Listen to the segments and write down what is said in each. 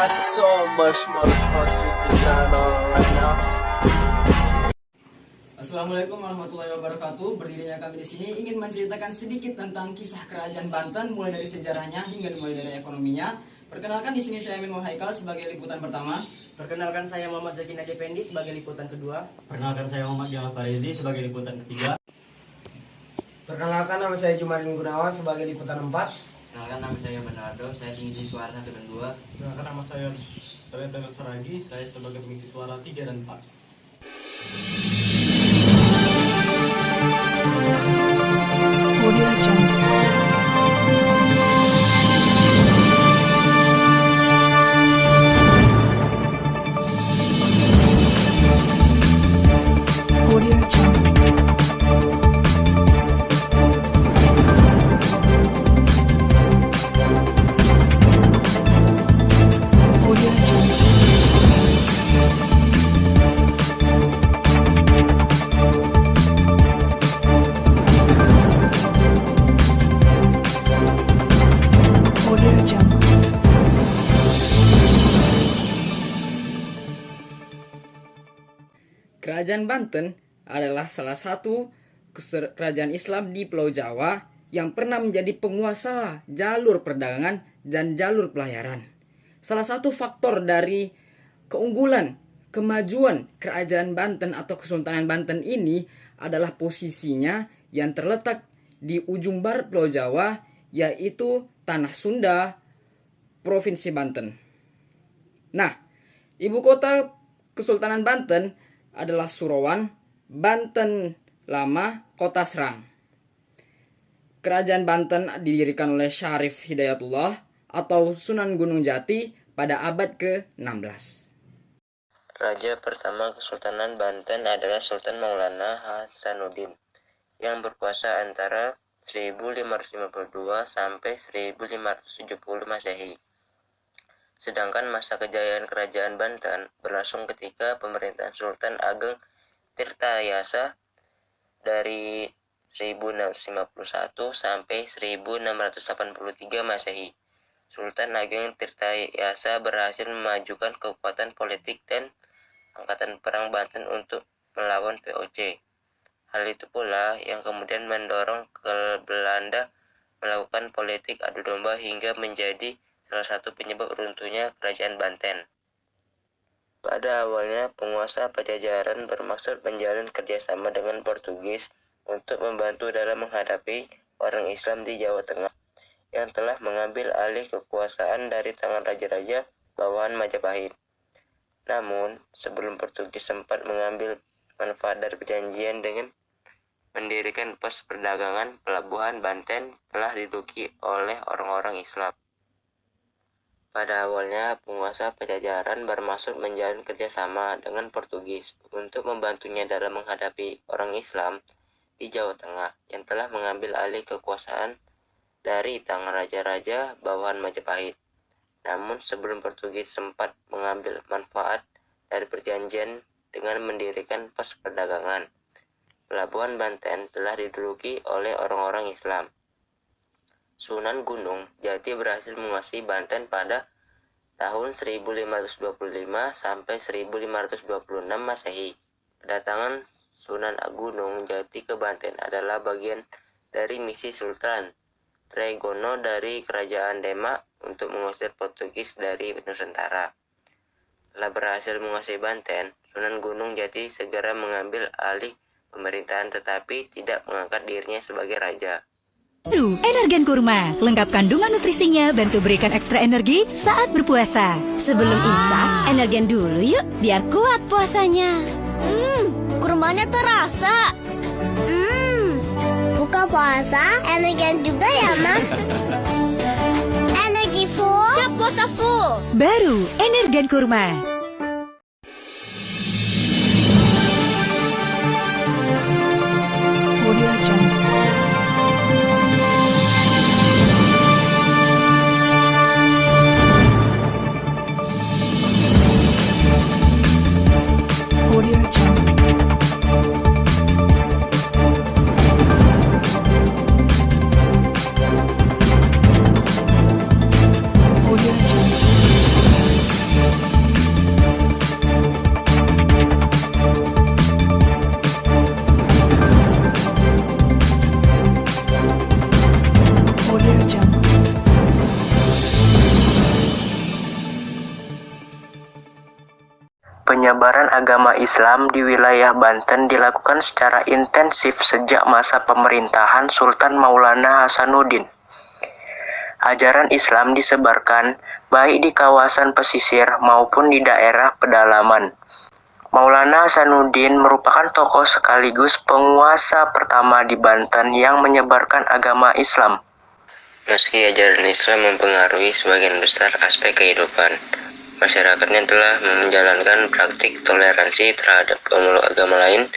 got so much motherfucking design on right now. Assalamualaikum warahmatullahi wabarakatuh. Berdirinya kami di sini ingin menceritakan sedikit tentang kisah kerajaan Banten, mulai dari sejarahnya hingga mulai dari ekonominya. Perkenalkan, di sini saya Amin Haikal sebagai liputan pertama. Perkenalkan, saya Muhammad Zaki Najib Fendi sebagai liputan kedua. Perkenalkan, saya Muhammad Jamal Farizi sebagai liputan ketiga. Perkenalkan, nama saya Jumarin Gunawan sebagai liputan 4. Perkenalkan, nama saya Bernardo, saya pengisi suara 1 dan 2. Perkenalkan, nama saya Tereta Saragi, saya sebagai pengisi suara 3 dan 4. Audio Jungle. Audio Jungle. Audio Jungle. Audio Jungle. Kerajaan Banten adalah salah satu kerajaan Islam di Pulau Jawa yang pernah menjadi penguasa jalur perdagangan dan jalur pelayaran. Salah satu faktor dari keunggulan, kemajuan kerajaan Banten atau Kesultanan Banten ini adalah posisinya yang terletak di ujung barat Pulau Jawa, yaitu Tanah Sunda, Provinsi Banten. Nah, ibu kota Kesultanan Banten adalah Surowan, Banten Lama, Kota Serang. Kerajaan Banten didirikan oleh Syarif Hidayatullah atau Sunan Gunung Jati pada abad ke-16. Raja pertama Kesultanan Banten adalah Sultan Maulana Hasanuddin yang berkuasa antara 1552 sampai 1570 Masehi. Sedangkan masa kejayaan kerajaan Banten berlangsung ketika pemerintahan Sultan Ageng Tirtayasa dari 1651 sampai 1683 Masehi. Sultan Ageng Tirtayasa berhasil memajukan kekuatan politik dan angkatan perang Banten untuk melawan VOC. Hal itu pula yang kemudian mendorong ke Belanda melakukan politik adu domba hingga menjadi salah satu penyebab runtuhnya kerajaan Banten. Pada awalnya, penguasa Pajajaran bermaksud menjalin kerjasama dengan Portugis untuk membantu dalam menghadapi orang Islam di Jawa Tengah yang telah mengambil alih kekuasaan dari tangan raja-raja bawahan Majapahit. Namun, sebelum Portugis sempat mengambil manfaat dari perjanjian dengan mendirikan pos perdagangan, pelabuhan Banten telah diduduki oleh orang-orang Islam. Pada awalnya, penguasa Pajajaran bermaksud menjalin kerjasama dengan Portugis untuk membantunya dalam menghadapi orang Islam di Jawa Tengah yang telah mengambil alih kekuasaan dari tangan raja-raja bawahan Majapahit. Namun, sebelum Portugis sempat mengambil manfaat dari perjanjian dengan mendirikan pos perdagangan, pelabuhan Banten telah diduduki oleh orang-orang Islam. Sunan Gunung Jati berhasil menguasai Banten pada tahun 1525 sampai 1526 Masehi. Kedatangan Sunan Gunung Jati ke Banten adalah bagian dari misi Sultan Trenggono dari Kerajaan Demak untuk mengusir Portugis dari Nusantara. Setelah berhasil menguasai Banten, Sunan Gunung Jati segera mengambil alih pemerintahan tetapi tidak mengangkat dirinya sebagai raja. Baru, Energen Kurma, lengkap kandungan nutrisinya, bantu berikan ekstra energi saat berpuasa. Sebelum imsak, Energen dulu yuk, biar kuat puasanya. Kurmanya terasa. Buka puasa, Energen juga ya, Mam. Energi full, siap puasa full. Baru, Energen Kurma. Audio Jungle. Audio Jungle. Audio Jungle. penyebaran agama Islam di wilayah Banten dilakukan secara intensif sejak masa pemerintahan Sultan Maulana Hasanuddin. Ajaran Islam disebarkan baik di kawasan pesisir maupun di daerah pedalaman. Maulana Hasanuddin merupakan tokoh sekaligus penguasa pertama di Banten yang menyebarkan agama Islam. Meski ajaran Islam mempengaruhi sebagian besar aspek kehidupan, masyarakatnya telah menjalankan praktik toleransi terhadap pemeluk agama lain.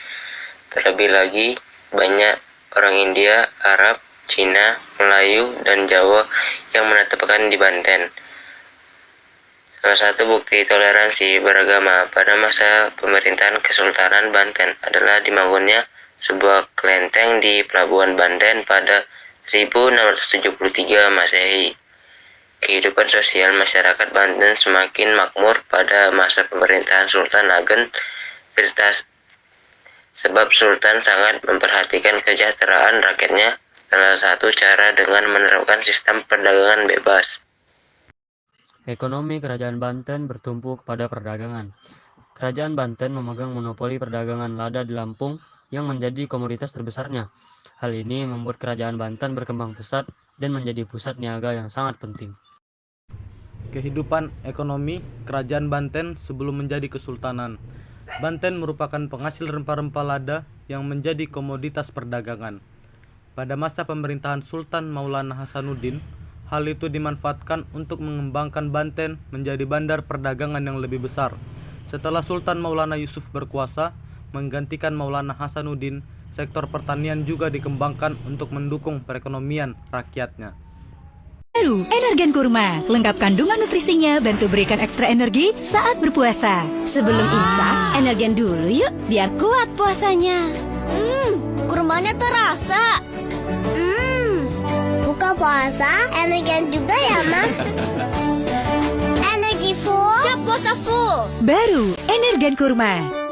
Terlebih lagi, banyak orang India, Arab, Cina, Melayu, dan Jawa yang menetapkan di Banten. Salah satu bukti toleransi beragama pada masa pemerintahan Kesultanan Banten adalah dibangunnya sebuah kelenteng di Pelabuhan Banten pada 1673 Masehi. Kehidupan sosial masyarakat Banten semakin makmur pada masa pemerintahan Sultan Ageng Tirtas, sebab Sultan sangat memperhatikan kesejahteraan rakyatnya. Salah satu cara dengan menerapkan sistem perdagangan bebas. Ekonomi Kerajaan Banten bertumpu kepada perdagangan. Kerajaan Banten memegang monopoli perdagangan lada di Lampung yang menjadi komoditas terbesarnya. Hal ini membuat Kerajaan Banten berkembang pesat dan menjadi pusat niaga yang sangat penting. Kehidupan ekonomi Kerajaan Banten sebelum menjadi kesultanan. Banten merupakan penghasil rempah-rempah lada yang menjadi komoditas perdagangan. Pada masa pemerintahan Sultan Maulana Hasanuddin, hal itu dimanfaatkan untuk mengembangkan Banten menjadi bandar perdagangan yang lebih besar. Setelah Sultan Maulana Yusuf berkuasa, menggantikan Maulana Hasanuddin, sektor pertanian juga dikembangkan untuk mendukung perekonomian rakyatnya. Baru, Energen Kurma, lengkap kandungan nutrisinya, bantu berikan ekstra energi saat berpuasa. Sebelum imsak, Energen dulu yuk, biar kuat puasanya. Kurmanya terasa. Buka puasa, Energen juga ya, Mah? Energi full. Siap puasa full. Baru, Energen Kurma.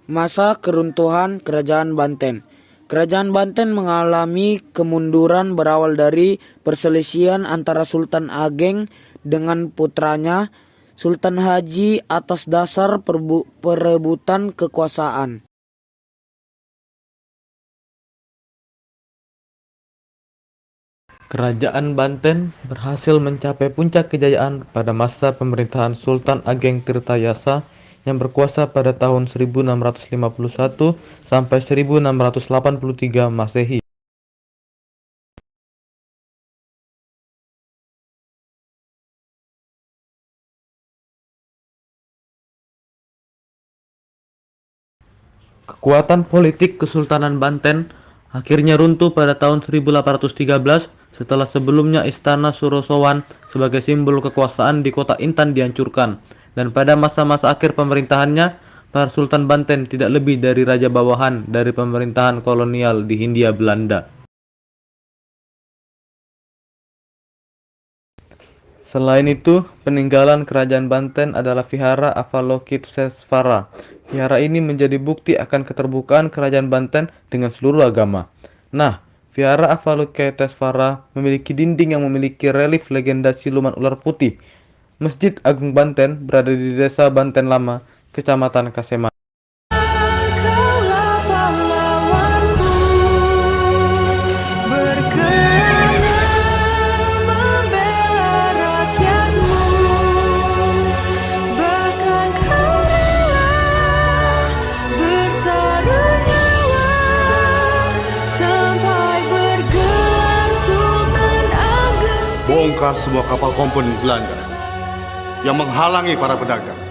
Masa keruntuhan Kerajaan Banten. Kerajaan Banten mengalami kemunduran berawal dari perselisihan antara Sultan Ageng dengan putranya Sultan Haji atas dasar perebutan kekuasaan. Kerajaan Banten berhasil mencapai puncak kejayaan pada masa pemerintahan Sultan Ageng Tirtayasa yang berkuasa pada tahun 1651 sampai 1683 Masehi. Kekuatan politik Kesultanan Banten akhirnya runtuh pada tahun 1813 setelah sebelumnya Istana Surosowan sebagai simbol kekuasaan di kota Intan dihancurkan. Dan pada masa-masa akhir pemerintahannya, para Sultan Banten tidak lebih dari raja bawahan dari pemerintahan kolonial di Hindia Belanda. Selain itu, peninggalan Kerajaan Banten adalah Vihara Avalokiteshvara. Vihara ini menjadi bukti akan keterbukaan Kerajaan Banten dengan seluruh agama. Nah, Vihara Avalokiteshvara memiliki dinding yang memiliki relief legenda siluman ular putih. Masjid Agung Banten berada di Desa Banten Lama, Kecamatan Kaseman. Bongkar semua kapal kompeni Belanda yang menghalangi para pedagang.